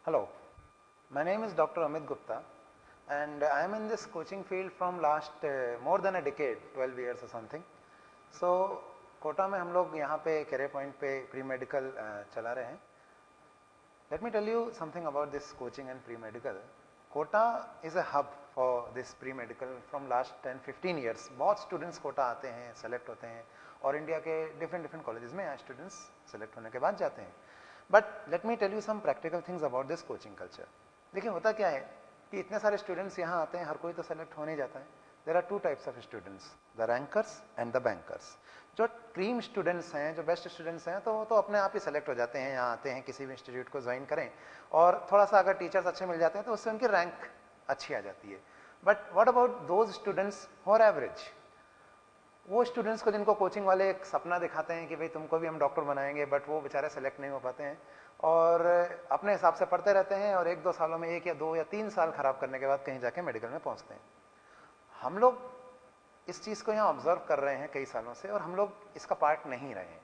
Hello, my name is Dr. Amit Gupta and I am in this coaching field from last more than a decade, 12 years or something. So, Kota में हम लोग यहाँ पे career point पे pre medical चला रहे हैं. Let me tell you something about this coaching and pre medical. Kota is a hub for this pre medical from last 10-15 years. बहुत स्टूडेंट्स कोटा आते हैं, सेलेक्ट होते हैं और इंडिया के डिफरेंट कॉलेजेस में स्टूडेंट्स सेलेक्ट होने के बाद जाते हैं. But let me tell you some practical things about this coaching culture. देखिए होता क्या है कि इतने सारे स्टूडेंट्स यहाँ आते हैं, हर कोई तो सेलेक्ट हो नहीं जाता है. There are two types of students, the rankers and the bankers. जो क्रीम स्टूडेंट्स हैं, जो बेस्ट स्टूडेंट्स हैं, तो वो तो अपने आप ही सेलेक्ट हो जाते हैं, यहाँ आते हैं, किसी भी इंस्टीट्यूट को ज्वाइन करें और थोड़ा सा अगर टीचर्स अच्छे मिल जाते हैं तो उससे उनकी रैंक अच्छी आ जाती है. But what about those students who are average? वो स्टूडेंट्स को जिनको कोचिंग वाले एक सपना दिखाते हैं कि भाई तुमको भी हम डॉक्टर बनाएंगे, बट वो बेचारे सेलेक्ट नहीं हो पाते हैं और अपने हिसाब से पढ़ते रहते हैं और 1-2 सालों में 1 या 2 या 3 साल खराब करने के बाद कहीं जाके मेडिकल में पहुंचते हैं. हम लोग इस चीज़ को यहाँ ऑब्जर्व कर रहे हैं कई सालों से और हम लोग इसका पार्ट नहीं रहे हैं.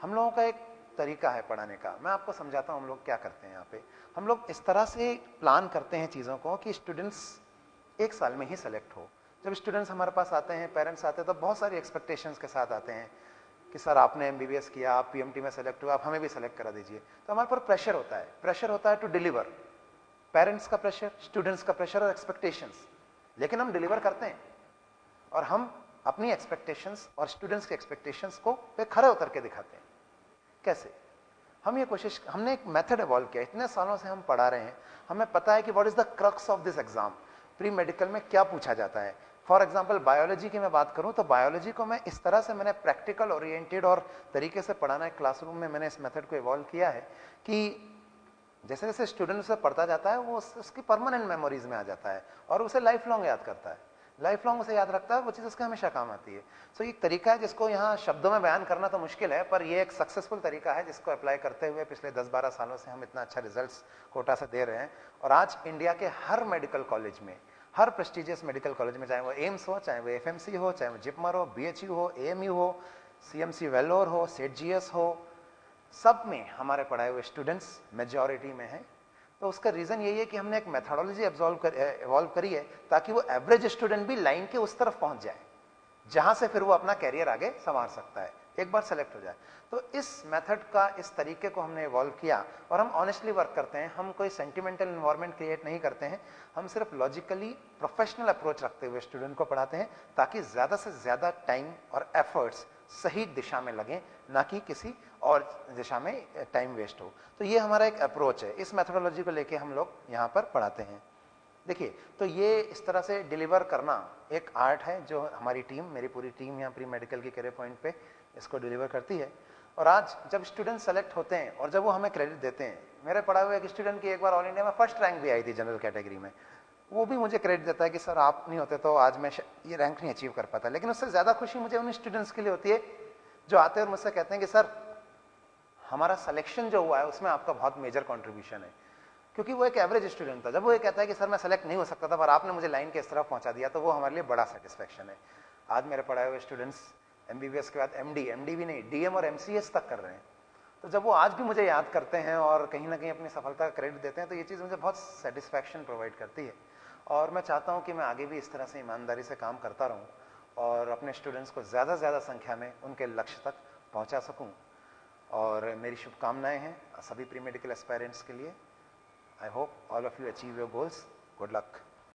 हम लोगों का एक तरीका है पढ़ाने का, मैं आपको समझाता हूँ हम लोग क्या करते हैं. यहाँ पे हम लोग इस तरह से प्लान करते हैं चीज़ों को कि स्टूडेंट्स 1 साल में ही सेलेक्ट हो. जब स्टूडेंट्स हमारे पास आते हैं, पेरेंट्स आते हैं, तो बहुत सारी एक्सपेक्टेशंस के साथ आते हैं कि सर आपने MBBS किया, आप PMT में सेलेक्ट हुए, आप हमें भी सेलेक्ट करा दीजिए. तो हमारे पर प्रेशर होता है टू डिलीवर. पेरेंट्स का प्रेशर, स्टूडेंट्स का प्रेशर और एक्सपेक्टेशंस. लेकिन हम डिलीवर करते हैं और हम अपनी एक्सपेक्टेशंस और स्टूडेंट्स के एक्सपेक्टेशंस को पे खरे उतर के दिखाते हैं. कैसे? हमने एक मेथड इवॉल्व किया. इतने सालों से हम पढ़ा रहे हैं, हमें पता है कि what is the crux of this exam. Pre medical में क्या पूछा जाता है. फॉर एग्जाम्पल बायोलॉजी की मैं बात करूं तो बायोलॉजी को मैं इस तरह से मैंने प्रैक्टिकल ओरिएंटेड और तरीके से पढ़ाना है. क्लासरूम में मैंने इस मेथड को इवॉल्व किया है कि जैसे जैसे स्टूडेंट उसे पढ़ता जाता है वो उसकी परमानेंट मेमोरीज में आ जाता है और उसे लाइफ लॉन्ग याद करता है, लाइफ लॉन्ग उसे याद रखता है, वो चीज़ उसके हमेशा काम आती है. सो एक तरीका है जिसको यहाँ शब्दों में बयान करना तो मुश्किल है, पर ये एक सक्सेसफुल तरीका है जिसको अप्लाई करते हुए पिछले 10-12 सालों से हम इतना अच्छा रिजल्ट्स कोटा से दे रहे हैं. और आज इंडिया के हर मेडिकल कॉलेज में, हर प्रेस्टिजियस मेडिकल कॉलेज में, चाहे वो एम्स हो, चाहे वो FMC हो, चाहे वो जिपमर हो, BHU हो, AMU हो, CMC वेल्लोर हो, SETGS हो, सब में हमारे पढ़ाए हुए स्टूडेंट्स मेजॉरिटी में हैं. तो उसका रीजन यही है कि हमने एक मेथोडोलॉजी इवॉल्व करी है ताकि वो एवरेज स्टूडेंट भी लाइन के उस तरफ पहुंच जाए जहां से फिर वो अपना कैरियर आगे संवार सकता है एक बार सेलेक्ट हो जाए. तो इस मेथड का, इस तरीके को हमने इवॉल्व किया और हम ऑनेस्टली वर्क करते हैं. हम कोई सेंटिमेंटल एनवायरनमेंट क्रिएट नहीं करते हैं, हम सिर्फ लॉजिकली प्रोफेशनल अप्रोच रखते हुए स्टूडेंट को पढ़ाते हैं ताकि ज्यादा से ज्यादा टाइम और एफर्ट्स सही दिशा में लगें, ना कि किसी और दिशा में टाइम वेस्ट हो. तो ये हमारा एक अप्रोच है. इस मेथोडोलॉजी को लेके हम लोग यहाँ पर पढ़ाते हैं. देखिए, तो ये इस तरह से डिलीवर करना एक आर्ट है जो हमारी टीम, मेरी पूरी टीम यहाँ प्री मेडिकल की कैरियर पॉइंट पे इसको डिलीवर करती है. और आज जब स्टूडेंट सेलेक्ट होते हैं और जब वो हमें क्रेडिट देते हैं, मेरे पढ़ाए हुए एक स्टूडेंट की एक बार ऑल इंडिया में फर्स्ट रैंक भी आई थी जनरल कैटेगरी में, वो भी मुझे क्रेडिट देता है कि सर आप नहीं होते तो आज मैं ये रैंक नहीं अचीव कर पाता. लेकिन उससे ज्यादा खुशी मुझे उन स्टूडेंट्स के लिए होती है जो आते हैं और मुझसे कहते हैं कि सर हमारा सिलेक्शन जो हुआ है उसमें आपका बहुत मेजर कंट्रीब्यूशन है. क्योंकि वो एक एवरेज स्टूडेंट था. जब वो ये कहता है कि सर मैं सेलेक्ट नहीं हो सकता था पर आपने मुझे लाइन के इस तरफ पहुंचा दिया, तो वो हमारे लिए बड़ा सेटिस्फेक्शन है. आज मेरे पढ़ाए हुए स्टूडेंट्स MBBS के बाद MD भी नहीं, DM और MCS तक कर रहे हैं. तो जब वो आज भी मुझे याद करते हैं और कहीं ना कहीं अपनी सफलता का क्रेडिट देते हैं तो ये चीज़ मुझे बहुत सेटिस्फैक्शन प्रोवाइड करती है. और मैं चाहता हूँ कि मैं आगे भी इस तरह से ईमानदारी से काम करता रहूँ और अपने स्टूडेंट्स को ज़्यादा से ज़्यादा संख्या में उनके लक्ष्य तक पहुँचा सकूँ. और मेरी शुभकामनाएं हैं सभी प्री मेडिकल एस्पायरेंट्स के लिए. I hope all of you achieve your goals. Good luck.